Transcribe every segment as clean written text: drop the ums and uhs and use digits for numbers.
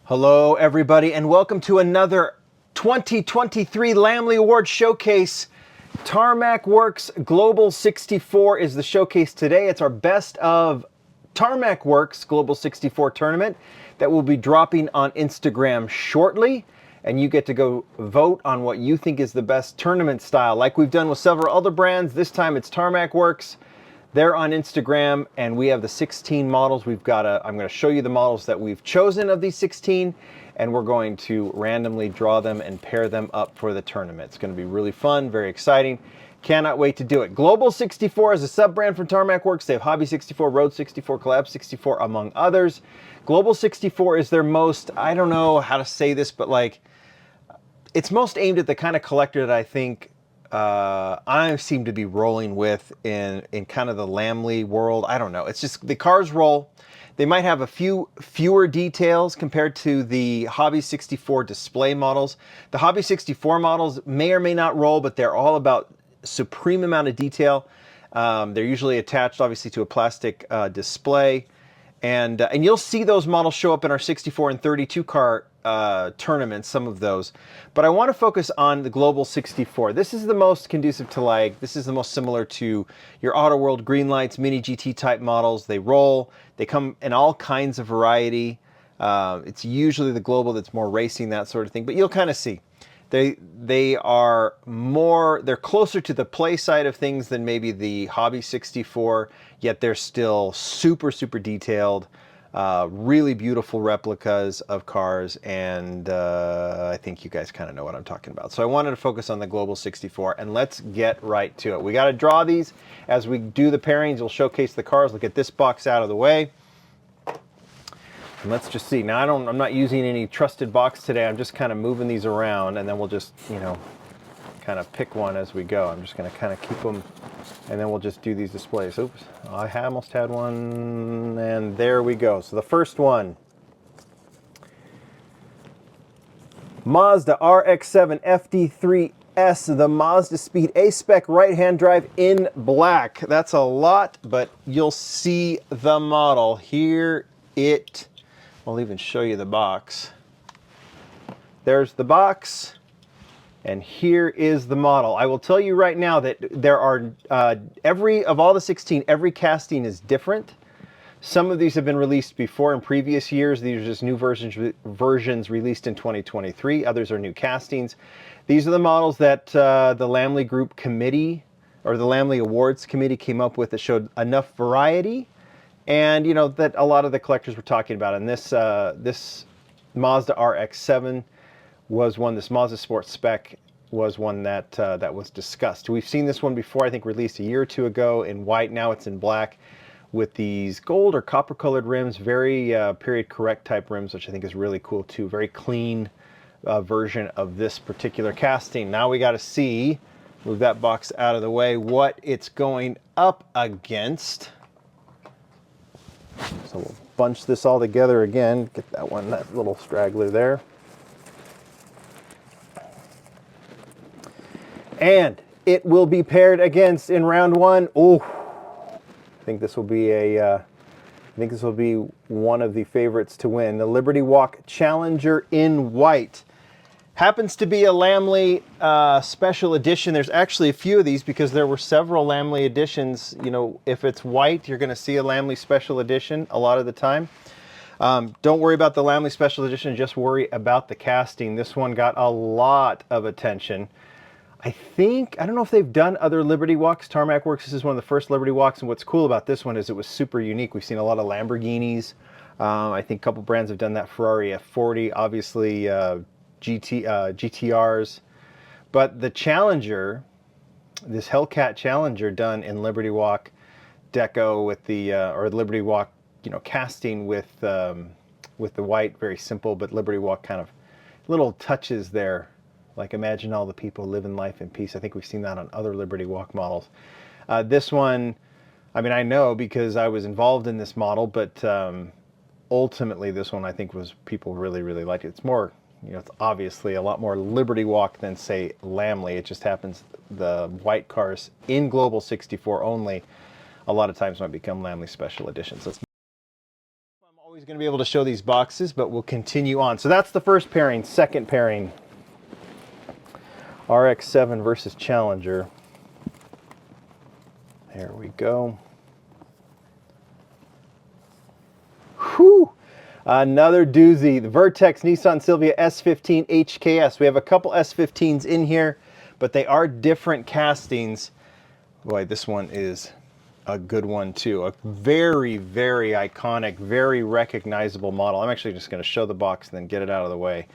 Hello, everybody, and welcome to another 2023 Lamley Award Showcase. Tarmac Works Global 64 is the showcase today. It's our best of Tarmac Works Global 64 tournament that will be dropping on Instagram shortly. And you get to go vote on what you think is the best tournament style. Like we've done with several other brands, this time it's Tarmac Works. They're on Instagram, and we have the 16 models. I'm going to show you the models that we've chosen of these 16, and we're going to randomly draw them and pair them up for the tournament. It's going to be really fun, very exciting. Cannot wait to do it. Global 64 is a sub-brand from Tarmac Works. They have Hobby 64, Road 64, Collab 64, among others. Global 64 is their most, I don't know how to say this, but like, it's most aimed at the kind of collector that I think I seem to be rolling with in kind of the Lamley world. I don't know. It's just the cars roll. They might have a few fewer details compared to the Hobby 64 display models. The Hobby 64 models may or may not roll, but they're all about supreme amount of detail. They're usually attached, obviously, to a plastic display. And you'll see those models show up in our 64 and 32 car tournaments, some of those. But I want to focus on the Global 64. This is the most conducive to this is the most similar to your Auto World green lights, mini GT type models. They roll, they come in all kinds of variety. It's usually the Global that's more racing, that sort of thing, but you'll kind of see. They're closer to the play side of things than maybe the Hobby 64, yet they're still super, super detailed, really beautiful replicas of cars, and I think you guys kind of know what I'm talking about. So I wanted to focus on the Global 64, and let's get right to it. We got to draw these. As we do the pairings, we'll showcase the cars. Look at this box out of the way. And let's just see. Now, I'm not using any trusted box today. I'm just kind of moving these around, and then we'll just, kind of pick one as we go. I'm just going to kind of keep them, and then we'll just do these displays. Oops, I almost had one, and there we go. So the first one, Mazda RX-7 FD3S, the Mazda Speed A-Spec right-hand drive in black. That's a lot, but you'll see the model. Here it I'll even show you the box. There's the box, and here is the model. I will tell you right now that there are, of all the 16, every casting is different. Some of these have been released before in previous years. These are just new versions released in 2023. Others are new castings. These are the models that the Lamley Group Committee, or the Lamley Awards Committee, came up with that showed enough variety, and that a lot of the collectors were talking about. And this Mazda RX-7 was one. This Mazda Sport Spec was one that that was discussed. We've seen this one before. I think released a year or two ago in white. Now it's in black with these gold or copper colored rims, very period correct type rims, which I think is really cool too. Very clean version of this particular casting. Now we got to see, move that box out of the way, what it's going up against. So we'll bunch this all together again. Get that little straggler there. And it will be paired against in round one. Oh, I think this will be one of the favorites to win. The Liberty Walk Challenger in white. Happens to be a Lamley special edition. There's actually a few of these because there were several Lamley editions. If it's white, you're going to see a Lamley special edition a lot of the time. Don't worry about the Lamley special edition, just worry about the casting. This one got a lot of attention. I don't know if they've done other Liberty Walks. Tarmac Works, this is one of the first Liberty Walks, and what's cool about this one is it was super unique. We've seen a lot of Lamborghinis. I think a couple brands have done that. Ferrari F40, obviously GTRs, but the Challenger, this Hellcat Challenger done in Liberty Walk deco with the or Liberty Walk, casting with the white, very simple, but Liberty Walk kind of little touches there. Like, imagine all the people living life in peace. I think we've seen that on other Liberty Walk models. This one, I know because I was involved in this model, but ultimately this one I think was people really, really liked it. It's more, it's obviously a lot more Liberty Walk than, say, Lamley. It just happens the white cars in Global 64 only a lot of times might become Lamley special editions. I'm always going to be able to show these boxes, but we'll continue on. So that's the first pairing. Second pairing, RX-7 versus Challenger. There we go. Whew! Another doozy, the Vertex Nissan Silvia S15 HKS. We have a couple S15s in here, but they are different castings. Boy, this one is a good one too. A very, very iconic, very recognizable model. I'm actually just going to show the box and then get it out of the way.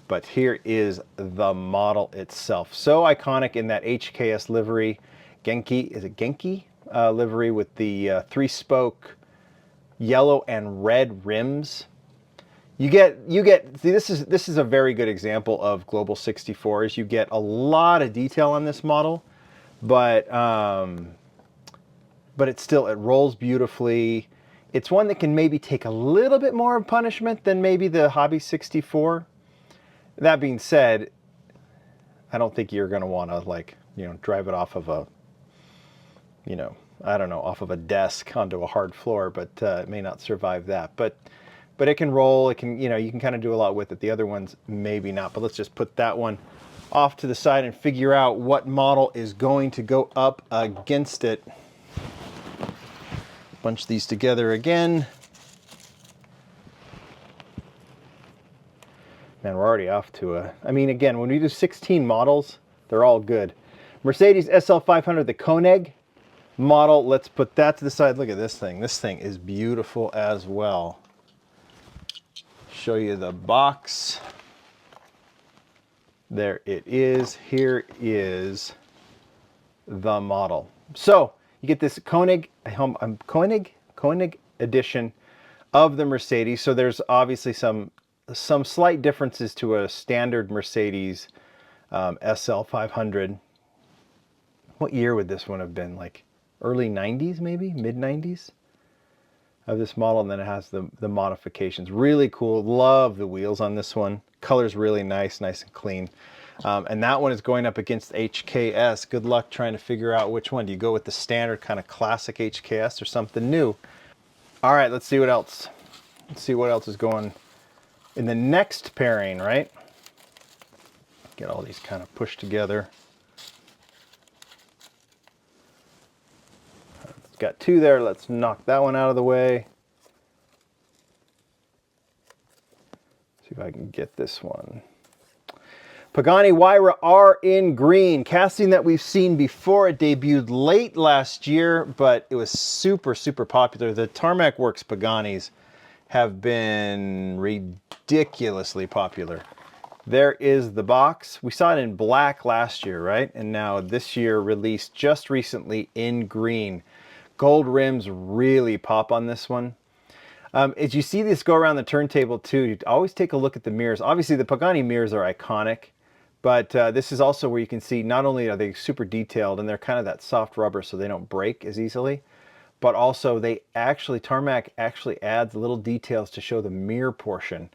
But here is the model itself. So iconic in that HKS livery. Genki, is it Genki? Livery with the 3-spoke yellow and red rims. You get, see, this is a very good example of Global64, is you get a lot of detail on this model, but it still, it rolls beautifully. It's one that can maybe take a little bit more of punishment than maybe the Hobby 64. That being said, I don't think you're going to want to, like, you know, drive it off of a, you know, I don't know, off of a desk onto a hard floor, but it may not survive that. But it can roll, it can, you know, you can kind of do a lot with it. The other ones, maybe not, but let's just put that one off to the side and figure out what model is going to go up against it. Bunch these together again. Man, we're already off to a, I mean, again, when we do 16 models, they're all good. Mercedes SL500, the Koenig model. Let's put that to the side. Look at this thing. This thing is beautiful as well. Show you the box. There it is. Here is the model. So you get this Koenig edition of the Mercedes. So there's obviously some slight differences to a standard Mercedes SL500. What year would this one have been? Like early 90s, maybe mid 90s of this model. And then it has the modifications. Really cool. Love the wheels on this one. Color's really nice and clean. And that one is going up against HKS. Good luck trying to figure out which one. Do you go with the standard kind of classic HKS or something new? All right, let's see what else. Let's see what else is going in the next pairing, right? Get all these kind of pushed together. It's got two there. Let's knock that one out of the way. See if I can get this one. Pagani Huayra R in green, casting that we've seen before. It debuted late last year, but it was super popular. The Tarmac Works Paganis have been ridiculously popular. There is the box. We saw it in black last year, right? And now this year released just recently in green. Gold rims really pop on this one. As you see this go around the turntable too, you always take a look at the mirrors. Obviously the Pagani mirrors are iconic, but this is also where you can see not only are they super detailed and they're kind of that soft rubber so they don't break as easily, but also Tarmac actually adds little details to show the mirror portion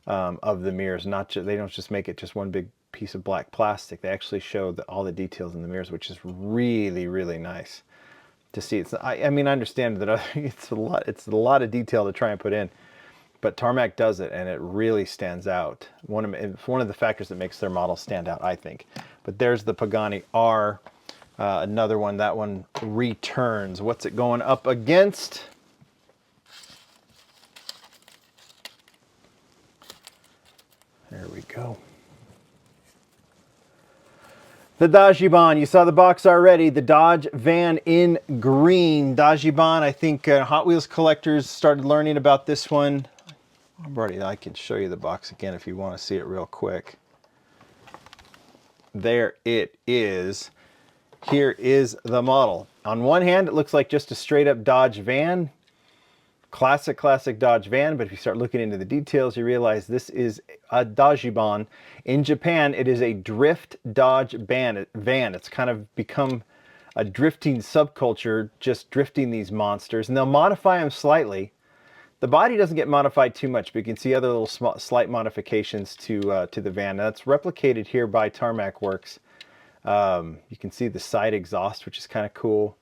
of the mirrors. They don't just make it just one big piece of black plastic. They actually show all the details in the mirrors, which is really nice to see. I mean, I understand that it's a lot of detail to try and put in, but Tarmac does it, and it really stands out. It's one of the factors that makes their model stand out, I think. But there's the Pagani R, another one. That one returns. What's it going up against? There we go. The Dajiban, you saw the box already. The Dodge van in green. Dajiban, I think Hot Wheels collectors started learning about this one. I can show you the box again if you want to see it real quick. There it is. Here is the model. On one hand, it looks like just a straight up Dodge van. Classic Dodge van, but if you start looking into the details, you realize this is a Dajiban. In Japan, it is a drift Dodge van. It's kind of become a drifting subculture, just drifting these monsters, and they'll modify them slightly. The body doesn't get modified too much, but you can see other little slight modifications to the van. Now, that's replicated here by Tarmac Works. You can see the side exhaust, which is kind of cool.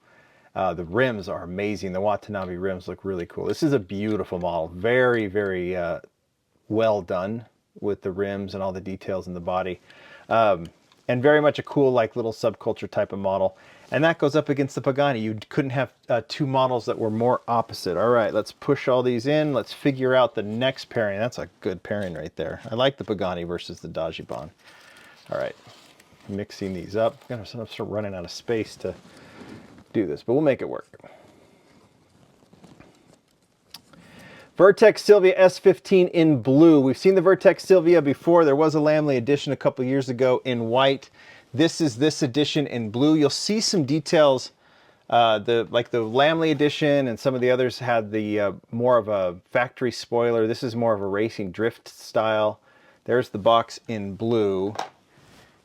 The rims are amazing. The Watanabe rims look really cool. This is a beautiful model. Very, very well done with the rims and all the details in the body. And very much a cool, like, little subculture type of model. And that goes up against the Pagani. You couldn't have two models that were more opposite. All right, let's push all these in. Let's figure out the next pairing. That's a good pairing right there. I like the Pagani versus the Dajiban. All right, mixing these up. I'm gonna start running out of space to do this, but we'll make it work. Vertex Silvia S15 in blue. We've seen the Vertex Silvia before. There was a Lamley edition a couple years ago in white. This is this edition in blue. You'll see some details. Like the Lamley edition and some of the others had the more of a factory spoiler. This is more of a racing drift style. There's the box in blue.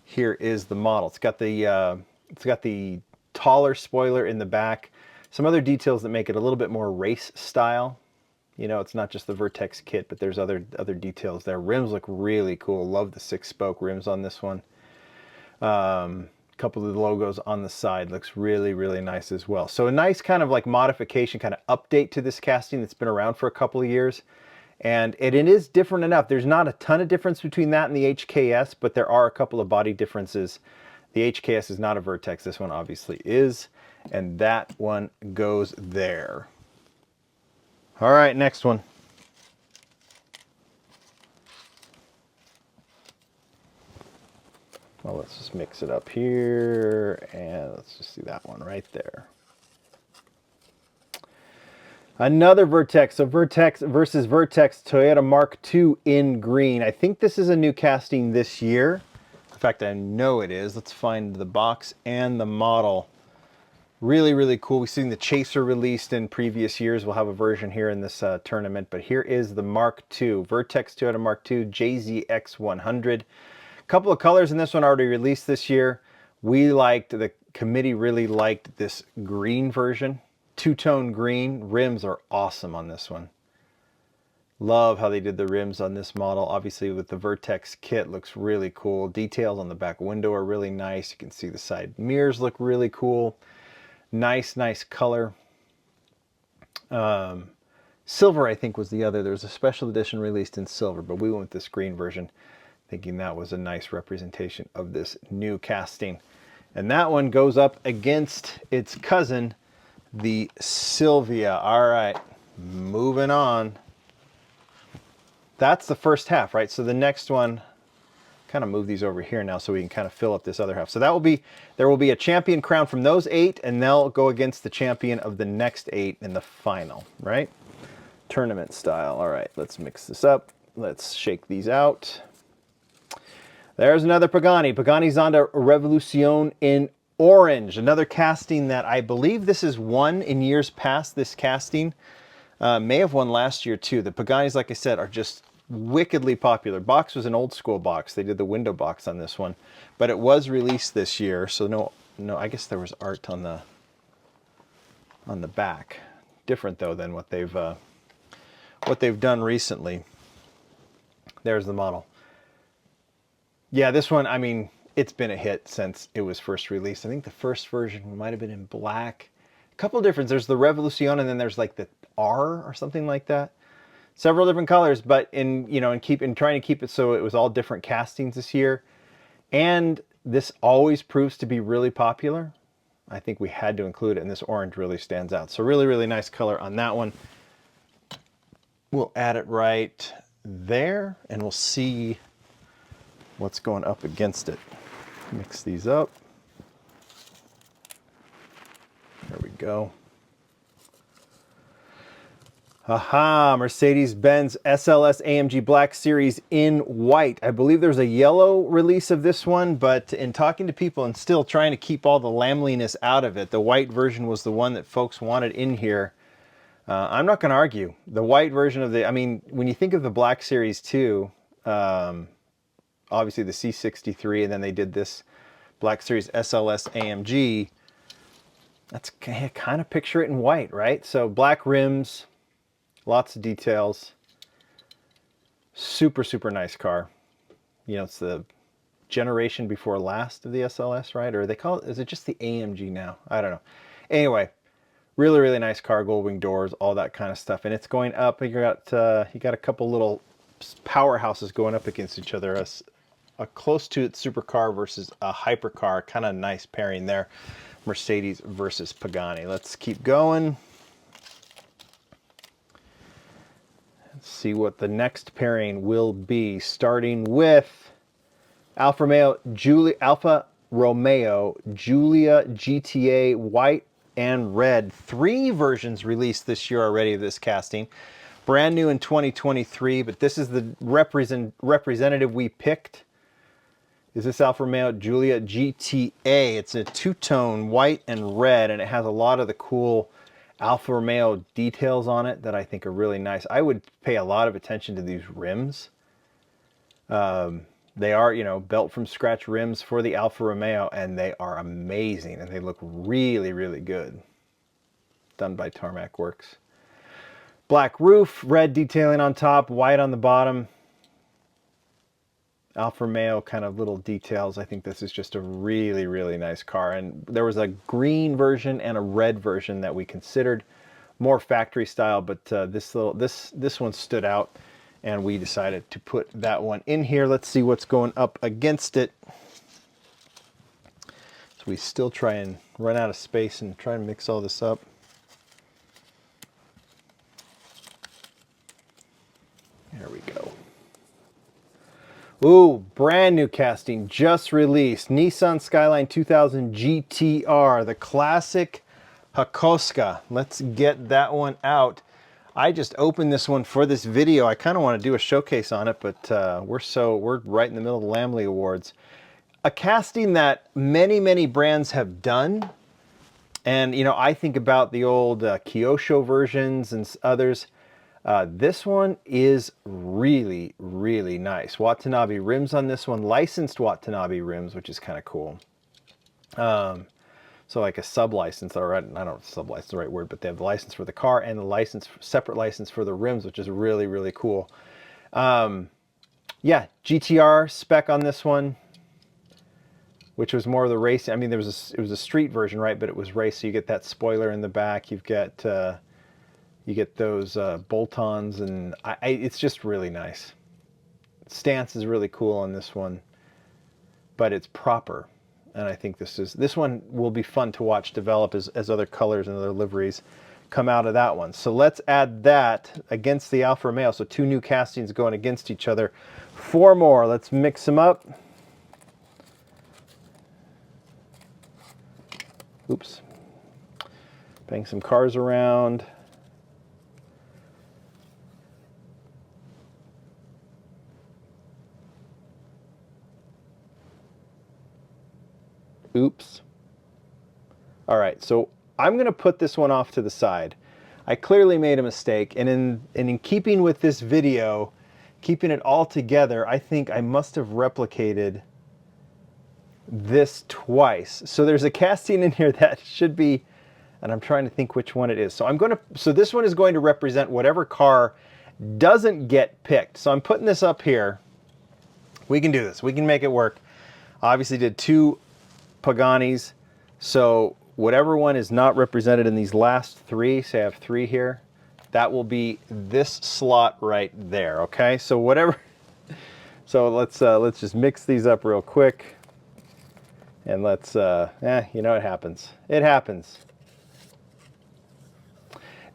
Here is the model. It's got the taller spoiler in the back. Some other details that make it a little bit more race style. You know, it's not just the Vertex kit, but there's other details there. Rims look really cool. Love the 6-spoke rims on this one. Couple of the logos on the side looks really, really nice as well. So a nice kind of like modification, kind of update to this casting that's been around for a couple of years. And it is different enough. There's not a ton of difference between that and the HKS, but there are a couple of body differences. The HKS is not a Vertex. This one obviously is. And that one goes there. All right, next one. Well, let's just mix it up here, and let's just see that one right there. Another Vertex, so Vertex versus Vertex Toyota Mark II in green. I think this is a new casting this year. In fact, I know it is. Let's find the box and the model. Really, really cool. We've seen the Chaser released in previous years. We'll have a version here in this tournament, but here is the Mark II, Vertex Toyota Mark II JZX100. A couple of colors in this one already released this year. The committee really liked this green version. Two-tone green. Rims are awesome on this one. Love how they did the rims on this model. Obviously with the Vertex kit, looks really cool. Details on the back window are really nice. You can see the side mirrors look really cool. Nice, nice color. Silver, I think, was the other. There was a special edition released in silver, but we went with this green version, thinking that was a nice representation of this new casting. And that one goes up against its cousin, the Silvia. All right, moving on. That's the first half, right? So the next one, kind of move these over here now so we can kind of fill up this other half. So there will be a champion crown from those 8, and they'll go against the champion of the next 8 in the final, right? Tournament style. All right, let's mix this up. Let's shake these out. There's another Pagani. Pagani Zonda Revolution in orange. Another casting that I believe this is won in years past, this casting. May have won last year too. The Paganis, like I said, are just wickedly popular. Box was an old school box. They did the window box on this one, but it was released this year. So no, I guess there was art on the back. Different though than what they've done recently. There's the model. Yeah, this one, I mean, it's been a hit since it was first released. I think the first version might have been in black. A couple of different, there's the Revolution and then there's like the R or something like that. Several different colors, but in trying to keep it so it was all different castings this year. And this always proves to be really popular. I think we had to include it, and this orange really stands out. So really, really nice color on that one. We'll add it right there, and we'll see what's going up against it. Mix these up. There we go. Aha, Mercedes-Benz SLS AMG Black Series in white. I believe there's a yellow release of this one, but in talking to people and still trying to keep all the Lamliness out of it, the white version was the one that folks wanted in here. I'm not going to argue. The white version of I mean, when you think of the Black Series too, obviously the C63, and then they did this Black Series SLS AMG. That's kind of picture it in white, right? So black rims, lots of details. Super, super nice car. You know, it's the generation before last of the SLS, right? Or they call it, is it just the AMG now? I don't know. Anyway, Really, really nice car, gold wing doors, all that kind of stuff. And it's going up. You got a couple little powerhouses going up against each other. A close to it supercar versus a hypercar. Kind of nice pairing there. Mercedes versus Pagani. Let's keep going. Let's see what the next pairing will be. Starting with Alfa Romeo Giulia GTA white and red. 3 versions released this year already of this casting. Brand new in 2023, but this is the representative we picked. Is this Alfa Romeo Giulia GTA? It's a two-tone white and red, and it has a lot of the cool Alfa Romeo details on it that I think are really nice. I would pay a lot of attention to these rims. They are, you know, built from scratch rims for the Alfa Romeo, and they are amazing, and they look really, really good. Done by Tarmac Works. Black roof, red detailing on top, white on the bottom. Alfa Romeo kind of little details. I think this is just a really, really nice car. And there was a green version and a red version that we considered more factory style, but this one stood out, and we decided to put that one in here. Let's see what's going up against it. So we still try and run out of space and try and mix all this up. There we go. Ooh, brand new casting, just released. Nissan Skyline 2000 GTR, the classic Hakoska. Let's get that one out. I just opened this one for this video. I kind of want to do a showcase on it, but we're right in the middle of the Lamley Awards. A casting that many, many brands have done. And, you know, I think about the old Kyosho versions and others. This one is really, really nice. Watanabe rims on this one, licensed Watanabe rims, which is kind of cool. So like a sub-license, or I don't know if sub-license is the right word, but they have the license for the car and the license, separate license for the rims, which is really, really cool. Yeah, GTR spec on this one, which was more of the racing. I mean, it was a street version, right? But it was race, so you get that spoiler in the back. You get those bolt-ons, and it's just really nice. Stance is really cool on this one, but it's proper. And I think this one will be fun to watch develop as other colors and other liveries come out of that one. So let's add that against the Alfa Romeo. So 2 new castings going against each other. 4 more. Let's mix them up. Oops. Bang some cars around. Oops. All right, so I'm going to put this one off to the side. I clearly made a mistake, and in keeping with this video, keeping it all together, I think I must have replicated this twice. So there's a casting in here that should be, and I'm trying to think which one it is. So this one is going to represent whatever car doesn't get picked. So I'm putting this up here. We can do this. We can make it work. Obviously did 2 Paganis, so whatever one is not represented in these last 3, say I have 3 here, that will be this slot right there. Okay, so whatever. So let's just mix these up real quick, and let's you know, it happens. It happens.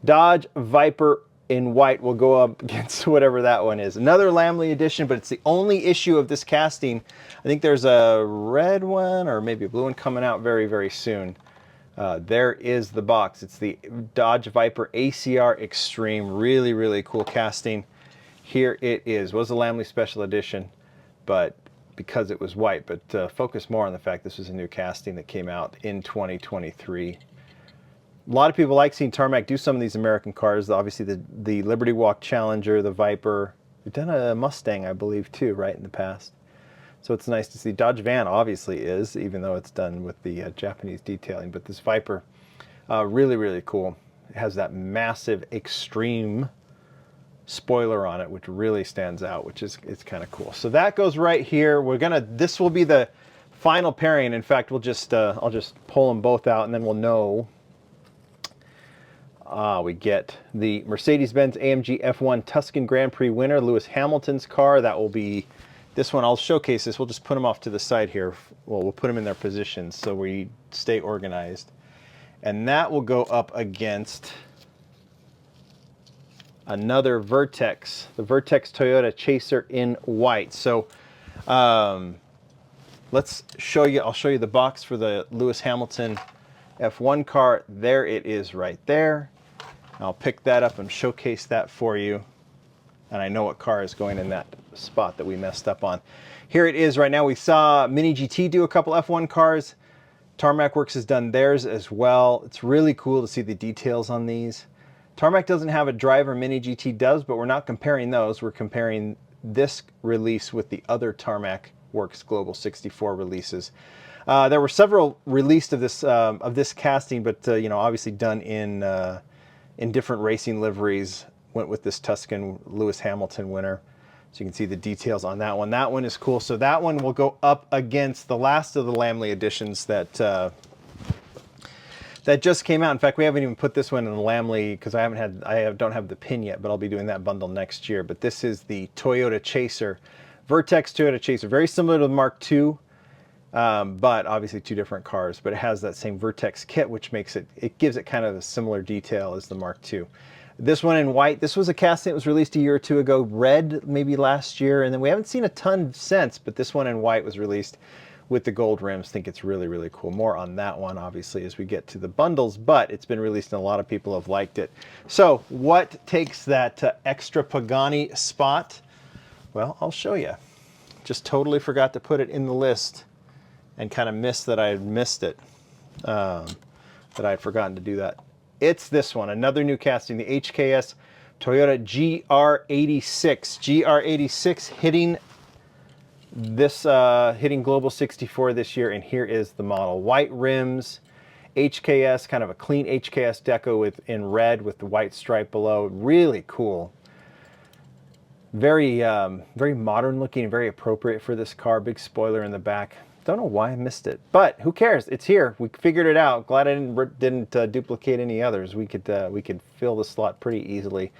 Dodge Viper in white will go up against whatever that one is. Another Lamley edition, but it's the only issue of this casting. I think there's a red one or maybe a blue one coming out very, very soon. There is the box. It's the Dodge Viper ACR Extreme. Really, really cool casting. Here it is. Was a Lamley Special Edition, but because it was white. But focus more on the fact this was a new casting that came out in 2023. A lot of people like seeing Tarmac do some of these American cars. Obviously, the Liberty Walk Challenger, the Viper. We've done a Mustang, I believe, too, right, in the past. So it's nice to see. Dodge Van obviously is, even though it's done with the Japanese detailing. But this Viper, really, really cool. It has that massive Extreme spoiler on it, which really stands out, which is it's kind of cool. So that goes right here. This will be the final pairing. In fact, we'll just I'll just pull them both out, and then we'll know We get the Mercedes-Benz AMG F1 Tuscan Grand Prix winner, Lewis Hamilton's car. That will be this one. I'll showcase this. We'll just put them off to the side here. Well, we'll put them in their positions so we stay organized. And that will go up against another Vertex, the Vertex Toyota Chaser in white. So let's show you, I'll show you the box for the Lewis Hamilton F1 car. There it is right there. I'll pick that up and showcase that for you. And I know what car is going in that spot that we messed up on. Here it is right now. We saw Mini GT do a couple F1 cars. Tarmac Works has done theirs as well. It's really cool to see the details on these. Tarmac doesn't have a driver, Mini GT does, but we're not comparing those. We're comparing this release with the other Tarmac Works Global 64 releases. There were several released of this casting, but you know, obviously done in different racing liveries. Went with this Tuscan Lewis Hamilton winner. So you can see the details on that one. That one is cool. So that one will go up against the last of the Lamley editions that that just came out. In fact, we haven't even put this one in the Lamley because I don't have the pin yet, but I'll be doing that bundle next year. But this is the Toyota Chaser, Vertex Toyota Chaser, very similar to the Mark II, but obviously two different cars. But it has that same Vertex kit, which makes it gives it kind of a similar detail as the Mark II. This one in white, this was a casting that was released a year or two ago, red maybe last year, and then we haven't seen a ton since, but this one in white was released with the gold rims. I think it's really, really cool. More on that one, obviously, as we get to the bundles, but it's been released and a lot of people have liked it. So what takes that extra Pagani spot? Well, I'll show you. Just totally forgot to put it in the list and kind of missed that I had missed it, that I had forgotten to do that. It's this one, another new casting, the HKS Toyota GR86. GR86 hitting this, hitting Global 64 this year, and here is the model. White rims, HKS, kind of a clean HKS deco in red with the white stripe below. Really cool. Very, very modern looking and very appropriate for this car. Big spoiler in the back. Don't know why I missed it, but who cares? It's here. We figured it out. Glad I didn't duplicate any others. We could fill the slot pretty easily,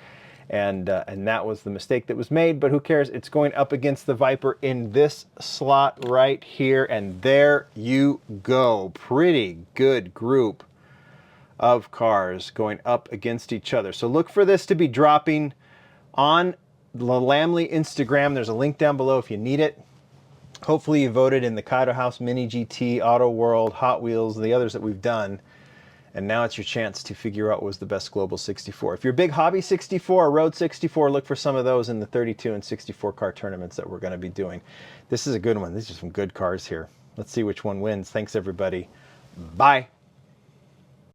and that was the mistake that was made. But who cares? It's going up against the Viper in this slot right here, and there you go. Pretty good group of cars going up against each other. So look for this to be dropping on the Lamley Instagram. There's a link down below if you need it. Hopefully you voted in the Kaido House, Mini GT, Auto World, Hot Wheels, the others that we've done. And now it's your chance to figure out what was the best Global 64. If you're a big Hobby 64 or Road 64, look for some of those in the 32 and 64 car tournaments that we're going to be doing. This is a good one. These are some good cars here. Let's see which one wins. Thanks, everybody. Bye.